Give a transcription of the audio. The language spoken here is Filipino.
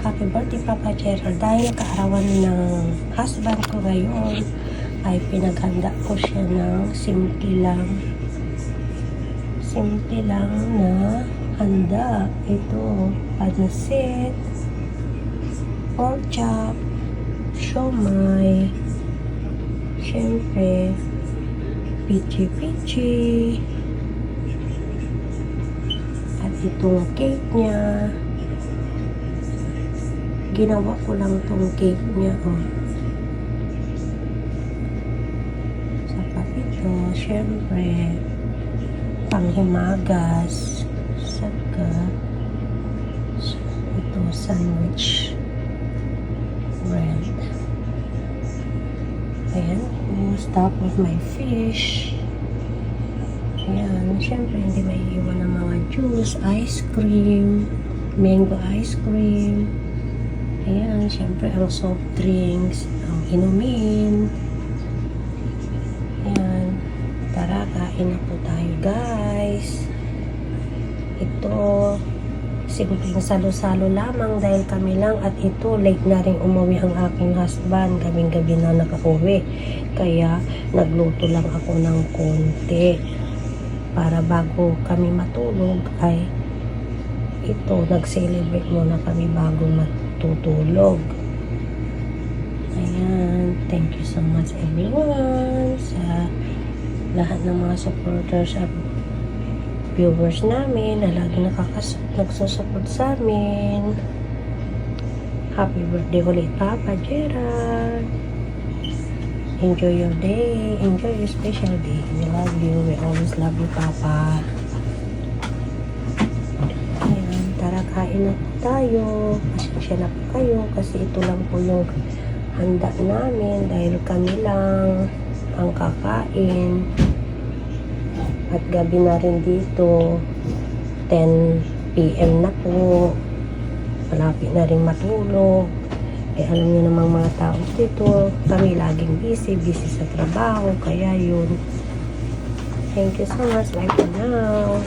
Happy birthday, Papa Gerald. Dahil kaarawan ng husband ko ngayon, ay pinaghanda ko siya ng simple lang na handa. Ito, pansit, pork chop, siomay, syempre, pichi-pichi, at itong cake niya. Ginawa ko lang itong cake niya, Sapat ito, syempre, panghimagas, saka, ito, sandwich bread. Ayan, tapos may fish. Ayan, syempre, hindi may iwan ng mga juice, ice cream, mango ice cream. Ayan, syempre ang soft drinks, ang inumin. Ayan, tara, kain na po tayo guys. Ito, simpleng salo-salo lamang dahil kami lang, at ito, late na rin umuwi ang aking husband. Gabing-gabi na nakauwi. Kaya, nagluto lang ako ng konti. Para bago kami matulog ay ito, nag-celebrate muna kami bago matutulog. Ayan, thank you so much everyone sa lahat ng mga supporters at viewers namin na lagi nagsusupport sa amin. Happy birthday ulit, Papa Gerald. Enjoy your day. Enjoy your special day. We love you. We always love you, Papa. Tara, kain na po tayo. Pasensya na po kayo kasi ito lang po yung handa namin dahil kami lang ang kakain. At gabi na rin dito. 10 PM na po. Malapit na rin matulog. Alam niyo namang mga tao dito, kami laging busy sa trabaho. Kaya yun. Thank you so much. Bye for now.